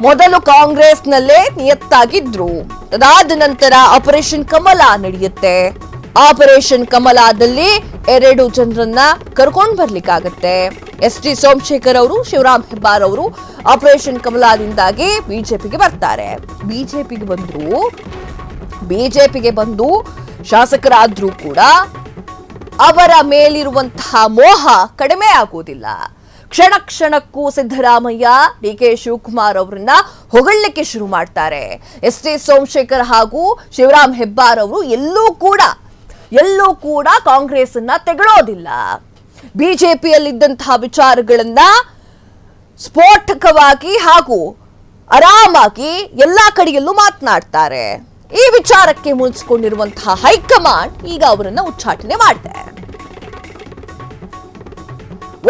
ಮೊದಲು ಕಾಂಗ್ರೆಸ್ನಲ್ಲೇ ನಿಯತ್ತಾಗಿದ್ರು. ಅದಾದ ನಂತರ ಆಪರೇಷನ್ ಕಮಲ ನಡೆಯುತ್ತೆ. ಆಪರೇಷನ್ ಕಮಲದಲ್ಲಿ 2 ಜನರನ್ನ ಕರ್ಕೊಂಡು ಬರ್ಲಿಕ್ಕಾಗತ್ತೆ. ಎಸ್.ಟಿ. ಸೋಮಶೇಖರ್ ಅವರು, ಶಿವರಾಮ್ ಹೆಬ್ಬಾರ್ ಅವರು ಆಪರೇಷನ್ ಕಮಲದಿಂದಾಗಿ ಬಿಜೆಪಿಗೆ ಬರ್ತಾರೆ. ಬಿಜೆಪಿಗೆ ಬಂದು ಶಾಸಕರಾದ್ರೂ ಕೂಡ ಅವರ ಮೇಲಿರುವಂತಹ ಮೋಹ ಕಡಿಮೆ ಆಗುವುದಿಲ್ಲ. ಕ್ಷಣ ಕ್ಷಣಕ್ಕೂ ಸಿದ್ದರಾಮಯ್ಯ, ಡಿ.ಕೆ. ಶಿವಕುಮಾರ್ ಅವರನ್ನ ಹೊಗಳಲಿಕ್ಕೆ ಶುರು ಮಾಡ್ತಾರೆ. ಎಸ್.ಟಿ. ಸೋಮಶೇಖರ್ ಹಾಗೂ ಶಿವರಾಮ್ ಹೆಬ್ಬಾರ್ ಅವರು ಎಲ್ಲೂ ಕೂಡ ಕಾಂಗ್ರೆಸ್ ಅನ್ನ ತೆಗಳೋದಿಲ್ಲ. ಬಿಜೆಪಿಯಲ್ಲಿದ್ದಂತಹ ವಿಚಾರಗಳನ್ನ ಸ್ಫೋಟಕವಾಗಿ ಹಾಗೂ ಆರಾಮಾಗಿ ಎಲ್ಲಾ ಕಡೆಯಲ್ಲೂ ಮಾತನಾಡ್ತಾರೆ. ಈ ವಿಚಾರಕ್ಕೆ ಮುನ್ಸ್ಕೊಂಡಿರುವಂತಹ ಹೈಕಮಾಂಡ್ ಈಗ ಅವರನ್ನ ಉಚ್ಚಾಟನೆ ಮಾಡಿದೆ.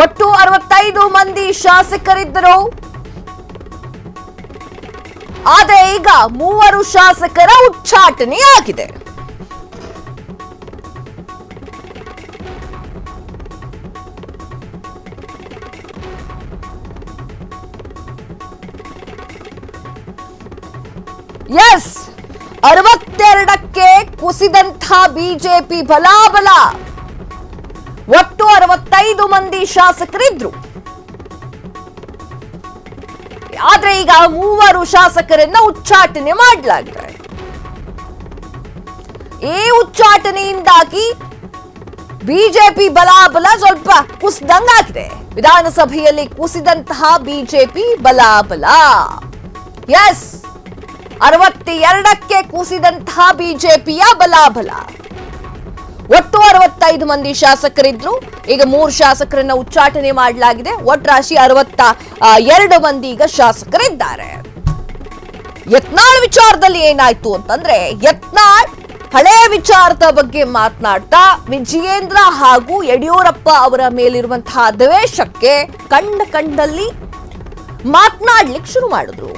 ಒಟ್ಟು 65 ಮಂದಿ ಶಾಸಕರಿದ್ದರು. ಆದರೆ ಈಗ 3 ಶಾಸಕರ ಉಚ್ಚಾಟನೆಯಾಗಿದೆ. S, 62ಕ್ಕೆ ಕುಸಿದಂಥ BJP ಬಲಾಬಲ. ಒಟ್ಟು 65 ಮಂದಿ ಶಾಸಕರಿದ್ರು. ಆದ್ರೆ ಈಗ 3 ಶಾಸಕರನ್ನ ಉಚ್ಚಾಟನೆ ಮಾಡಲಾಗಿದೆ. ಈ ಉಚ್ಚಾಟನೆಯಿಂದಾಗಿ ಬಿಜೆಪಿ ಬಲಾಬಲ ಸ್ವಲ್ಪ ಕುಸಿದಂಗಾಗಿದೆ. ವಿಧಾನಸಭೆಯಲ್ಲಿ ಕುಸಿದಂತಹ ಬಿಜೆಪಿ ಬಲಾಬಲ. ಎಸ್, 62ಕ್ಕೆ ಕುಸಿದಂತಹ ಬಿಜೆಪಿಯ ಬಲಾಬಲ. ಒಟ್ಟು 65 ಮಂದಿ ಶಾಸಕರಿದ್ರು. ಈಗ 3 ಶಾಸಕರನ್ನ ಉಚ್ಚಾಟನೆ ಮಾಡಲಾಗಿದೆ. ಒಟ್ರಾಶಿ 62 ಮಂದಿ ಈಗ ಶಾಸಕರಿದ್ದಾರೆ. ಯತ್ನಾಳ್ ವಿಚಾರದಲ್ಲಿ ಏನಾಯ್ತು ಅಂತಂದ್ರೆ, ಯತ್ನಾಳ್ ಹಳೆ ವಿಚಾರದ ಬಗ್ಗೆ ಮಾತನಾಡ್ತಾ ವಿಜಯೇಂದ್ರ ಹಾಗೂ ಯಡಿಯೂರಪ್ಪ ಅವರ ಮೇಲಿರುವಂತಹ ದ್ವೇಷಕ್ಕೆ ಕಂಡಲ್ಲಿ ಮಾತನಾಡ್ಲಿಕ್ಕೆ ಶುರು ಮಾಡಿದ್ರು.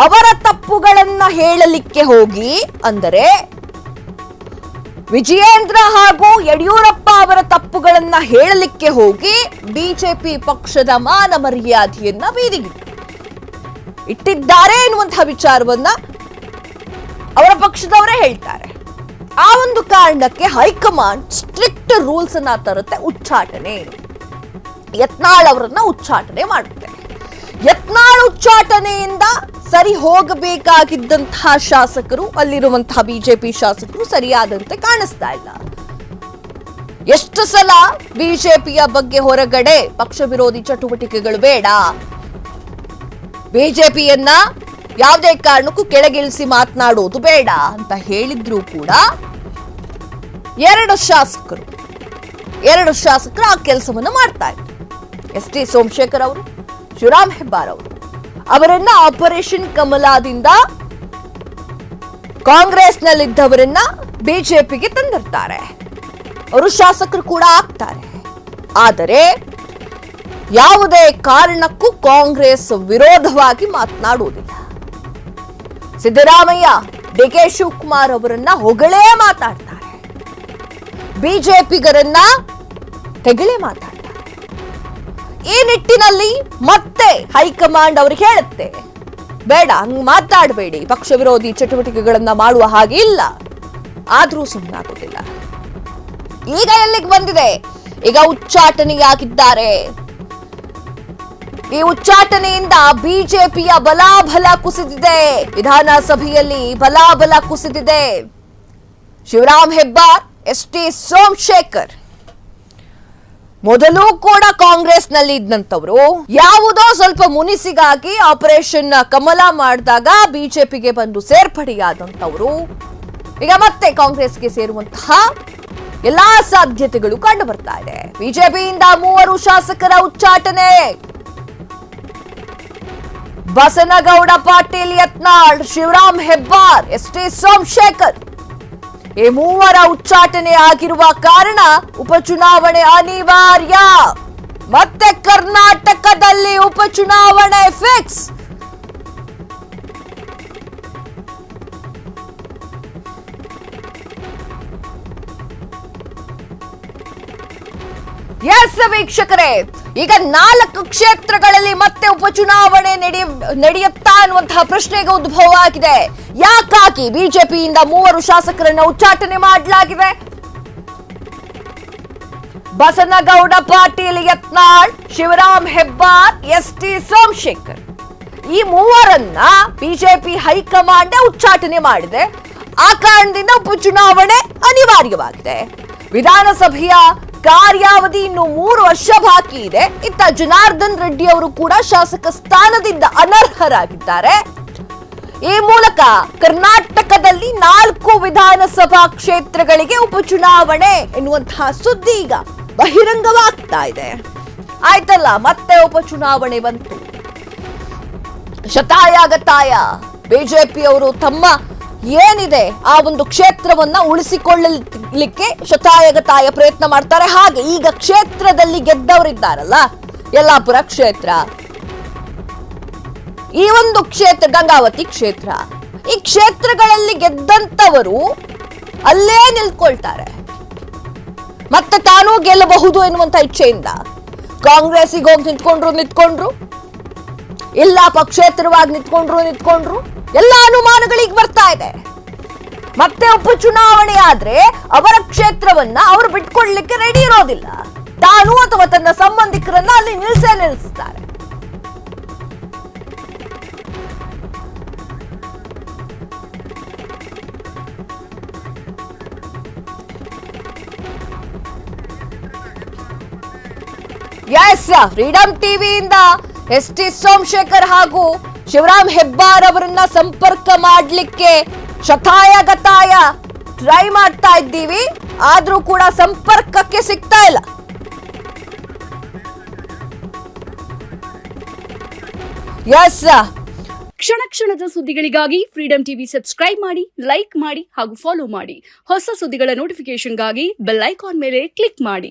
ಅವರ ತಪ್ಪುಗಳನ್ನ ಹೇಳಲಿಕ್ಕೆ ಹೋಗಿ, ಅಂದರೆ ವಿಜಯೇಂದ್ರ ಹಾಗೂ ಯಡಿಯೂರಪ್ಪ ಅವರ ತಪ್ಪುಗಳನ್ನ ಹೇಳಲಿಕ್ಕೆ ಹೋಗಿ ಬಿಜೆಪಿ ಪಕ್ಷದ ಮಾನ ಮರ್ಯಾದೆಯನ್ನ ಇಟ್ಟಿದ್ದಾರೆ ಎನ್ನುವಂತಹ ವಿಚಾರವನ್ನ ಅವರ ಪಕ್ಷದವರೇ ಹೇಳ್ತಾರೆ. ಆ ಒಂದು ಕಾರಣಕ್ಕೆ ಹೈಕಮಾಂಡ್ ಸ್ಟ್ರಿಕ್ಟ್ ರೂಲ್ಸ್ ಅನ್ನ ತರುತ್ತೆ. ಉಚ್ಚಾಟನೆ, ಯತ್ನಾಳ್ ಅವರನ್ನ ಉಚ್ಚಾಟನೆ ಮಾಡುತ್ತೆ. ಯತ್ನಾಳ್ ಉಚ್ಚಾಟನೆಯಿಂದ ಸರಿ ಹೋಗಬೇಕಾಗಿದ್ದಂತಹ ಶಾಸಕರು, ಅಲ್ಲಿರುವಂತಹ ಬಿಜೆಪಿ ಶಾಸಕರು ಸರಿಯಾದಂತೆ ಕಾಣಿಸ್ತಾ ಇಲ್ಲ. ಎಷ್ಟು ಸಲ ಬಿಜೆಪಿಯ ಬಗ್ಗೆ ಹೊರಗಡೆ ಪಕ್ಷ ವಿರೋಧಿ ಚಟುವಟಿಕೆಗಳು ಬೇಡ, ಬಿಜೆಪಿಯನ್ನ ಯಾವುದೇ ಕಾರಣಕ್ಕೂ ಕೆಳಗಿಳಿಸಿ ಮಾತನಾಡೋದು ಬೇಡ ಅಂತ ಹೇಳಿದ್ರು ಕೂಡ 2 ಶಾಸಕರು ಆ ಕೆಲಸವನ್ನ ಮಾಡ್ತಾ ಇದ್ರು. ಎಸ್.ಟಿ. ಸೋಮಶೇಖರ್ ಅವರು, ಶಿವರಾಮ್ ಹೆಬ್ಬಾರ್ ಅವರು ಅವರನ್ನ ಆಪರೇಷನ್ ಕಮಲದಿಂದ ಕಾಂಗ್ರೆಸ್ನಲ್ಲಿದ್ದವರನ್ನ ಬಿಜೆಪಿಗೆ ತಂದಿರ್ತಾರೆ. ಅವರು ಶಾಸಕರು ಕೂಡ ಆಗ್ತಾರೆ. ಆದರೆ ಯಾವುದೇ ಕಾರಣಕ್ಕೂ ಕಾಂಗ್ರೆಸ್ ವಿರೋಧವಾಗಿ ಮಾತನಾಡುವುದಿಲ್ಲ. ಸಿದ್ದರಾಮಯ್ಯ, ಡಿ.ಕೆ. ಶಿವಕುಮಾರ್ ಅವರನ್ನ ಹೊಗಳೇ ಮಾತಾಡ್ತಾರೆ, ಬಿಜೆಪಿಗರನ್ನ ತೆಗಳೇ ಮಾತಾಡ್ತಾರೆ. ಈ ನಿಟ್ಟಿನಲ್ಲಿ ಮತ್ತೆ ಹೈಕಮಾಂಡ್ ಅವ್ರಿಗೆ ಹೇಳುತ್ತೆ, ಬೇಡ ಹಂಗ್ ಮಾತಾಡಬೇಡಿ, ಪಕ್ಷ ವಿರೋಧಿ ಚಟುವಟಿಕೆಗಳನ್ನ ಮಾಡುವ ಹಾಗೆ ಇಲ್ಲ. ಆದ್ರೂ ಸುಮ್ಮನಾಗುತ್ತಿಲ್ಲ. ಈಗ ಎಲ್ಲಿಗೆ ಬಂದಿದೆ? ಈಗ ಉಚ್ಚಾಟನೆಯಾಗಿದ್ದಾರೆ. ಈ ಉಚ್ಚಾಟನೆಯಿಂದ ಬಿಜೆಪಿಯ ಬಲಾಬಲ ಕುಸಿದಿದೆ. ವಿಧಾನಸಭೆಯಲ್ಲಿ ಬಲಾಬಲ ಕುಸಿದಿದೆ. ಶಿವರಾಮ್ ಹೆಬ್ಬಾರ್, ಎಸ್.ಟಿ. ಸೋಮಶೇಖರ್ ಮೊದಲು ಕೂಡ ಕಾಂಗ್ರೆಸ್ನಲ್ಲಿ ಇದ್ದಂತವರು, ಯಾವುದೋ ಸ್ವಲ್ಪ ಮುನಿಸಿಗಾಗಿ ಆಪರೇಷನ್ ಕಮಲ ಮಾಡಿದಾಗ ಬಿಜೆಪಿಗೆ ಬಂದು ಸೇರ್ಪಡೆಯಾದಂತವರು ಈಗ ಮತ್ತೆ ಕಾಂಗ್ರೆಸ್ಗೆ ಸೇರುವಂತಹ ಎಲ್ಲಾ ಸಾಧ್ಯತೆಗಳು ಕಂಡು ಬರ್ತಾ ಇದೆ. ಬಿಜೆಪಿಯಿಂದ 3 ಶಾಸಕರ ಉಚ್ಚಾಟನೆ. ಬಸನಗೌಡ ಪಾಟೀಲ್ ಯತ್ನಾಳ್, ಶಿವರಾಮ್ ಹೆಬ್ಬಾರ್, ಎಸ್.ಟಿ. ಸೋಮಶೇಖರ್ ಈ 3 ಉಚ್ಚಾಟನೆ ಆಗಿರುವ ಕಾರಣ ಉಪಚುನಾವಣೆ ಅನಿವಾರ್ಯ. ಮತ್ತೆ ಕರ್ನಾಟಕದಲ್ಲಿ ಉಪಚುನಾವಣೆ ಫಿಕ್ಸ್. ಎಸ್ ವೀಕ್ಷಕರೇ, ಈಗ 4 ಕ್ಷೇತ್ರಗಳಲ್ಲಿ ಮತ್ತೆ ಉಪಚುನಾವಣೆ ನಡೆಯುತ್ತಾ ಅನ್ನುವಂತಹ ಪ್ರಶ್ನೆಗೆ ಉದ್ಭವ ಆಗಿದೆ. ಯಾಕಾಗಿ ಬಿಜೆಪಿಯಿಂದ 3 ಶಾಸಕರನ್ನ ಉಚ್ಚಾಟನೆ ಮಾಡಲಾಗಿದೆ? ಬಸನಗೌಡ ಪಾಟೀಲ್ ಯತ್ನಾಳ್, ಶಿವರಾಮ್ ಹೆಬ್ಬಾರ್, ಎಸ್.ಟಿ. ಸೋಮಶೇಖರ್, ಈ 3ರನ್ನ ಬಿಜೆಪಿ ಹೈಕಮಾಂಡ್ ಉಚ್ಚಾಟನೆ ಮಾಡಿದೆ. ಆ ಕಾರಣದಿಂದ ಉಪಚುನಾವಣೆ ಅನಿವಾರ್ಯವಾಗಿದೆ. ವಿಧಾನಸಭೆಯ ಕಾರ್ಯಾವಧಿ ಇನ್ನು 3 ವರ್ಷ ಬಾಕಿ ಇದೆ. ಇತ್ತ ಜನಾರ್ದನ್ ರೆಡ್ಡಿ ಅವರು ಕೂಡ ಶಾಸಕ ಸ್ಥಾನದಿಂದ ಅನರ್ಹರಾಗಿದ್ದಾರೆ. ಈ ಮೂಲಕ ಕರ್ನಾಟಕದಲ್ಲಿ 4 ವಿಧಾನಸಭಾ ಕ್ಷೇತ್ರಗಳಿಗೆ ಉಪಚುನಾವಣೆ ಎನ್ನುವಂತಹ ಸುದ್ದಿ ಈಗ ಬಹಿರಂಗವಾಗ್ತಾ ಇದೆ. ಆಯ್ತಲ್ಲ, ಮತ್ತೆ ಉಪಚುನಾವಣೆ ಬಂತು. ಶತಾಯಗತಾಯ ಬಿಜೆಪಿಯವರು ತಮ್ಮ ಏನಿದೆ ಆ ಒಂದು ಕ್ಷೇತ್ರವನ್ನ ಉಳಿಸಿಕೊಳ್ಳಲಿಕ್ಕೆ ಶತಾಯಗತಾಯ ಪ್ರಯತ್ನ ಮಾಡ್ತಾರೆ. ಹಾಗೆ ಈಗ ಕ್ಷೇತ್ರದಲ್ಲಿ ಗೆದ್ದವರಿದ್ದಾರಲ್ಲ, ಯಲ್ಲಾಪುರ ಕ್ಷೇತ್ರ, ಈ ಒಂದು ಕ್ಷೇತ್ರ ಗಂಗಾವತಿ ಕ್ಷೇತ್ರ, ಈ ಕ್ಷೇತ್ರಗಳಲ್ಲಿ ಗೆದ್ದಂತವರು ಅಲ್ಲೇ ನಿಲ್ಕೊಳ್ತಾರೆ. ಮತ್ತೆ ತಾನೂ ಗೆಲ್ಲಬಹುದು ಎನ್ನುವಂತ ಇಚ್ಛೆಯಿಂದ ಕಾಂಗ್ರೆಸ್ಸಿಗೆ ಹೋಗಿ ನಿಂತ್ಕೊಂಡ್ರು, ಇಲ್ಲ ಪಕ್ಷೇತರವಾಗಿ ನಿಂತ್ಕೊಂಡ್ರು, ಎಲ್ಲ ಅನುಮಾನಗಳಿಗೆ ಬರ್ತಾ ಇದೆ. ಮತ್ತೆ ಉಪಚುನಾವಣೆ ಆದ್ರೆ ಅವರ ಕ್ಷೇತ್ರವನ್ನ ಅವರು ಬಿಟ್ಕೊಡ್ಲಿಕ್ಕೆ ರೆಡಿ ಇರೋದಿಲ್ಲ. ತಾನು ಅಥವಾ ತನ್ನ ಸಂಬಂಧಿಕರನ್ನ ಅಲ್ಲಿ ನಿಲ್ಲಿಸ್ತಾರೆ. ಎಸ್, ಫ್ರೀಡಂ ಟಿವಿಯಿಂದ ಎಸ್.ಟಿ. ಸೋಮಶೇಖರ್ ಹಾಗೂ ಶಿವರಾಮ್ ಹೆಬ್ಬಾರ್ ಅವರನ್ನ ಸಂಪರ್ಕ ಮಾಡಲಿಕ್ಕೆ ಶತಾಯಗತಾಯ ಟ್ರೈ ಮಾಡ್ತಾ ಇದ್ದೀವಿ, ಆದ್ರೂ ಕೂಡ ಸಂಪರ್ಕಕ್ಕೆ ಸಿಗ್ತಾ ಇಲ್ಲ. ಎಸ್, ಕ್ಷಣ ಕ್ಷಣದ ಸುದ್ದಿಗಳಿಗಾಗಿ ಫ್ರೀಡಂ ಟಿವಿ ಸಬ್ಸ್ಕ್ರೈಬ್ ಮಾಡಿ, ಲೈಕ್ ಮಾಡಿ ಹಾಗೂ ಫಾಲೋ ಮಾಡಿ. ಹೊಸ ಸುದ್ದಿಗಳ ನೋಟಿಫಿಕೇಶನ್ಗಾಗಿ ಬೆಲ್ ಐಕಾನ್ ಮೇಲೆ ಕ್ಲಿಕ್ ಮಾಡಿ.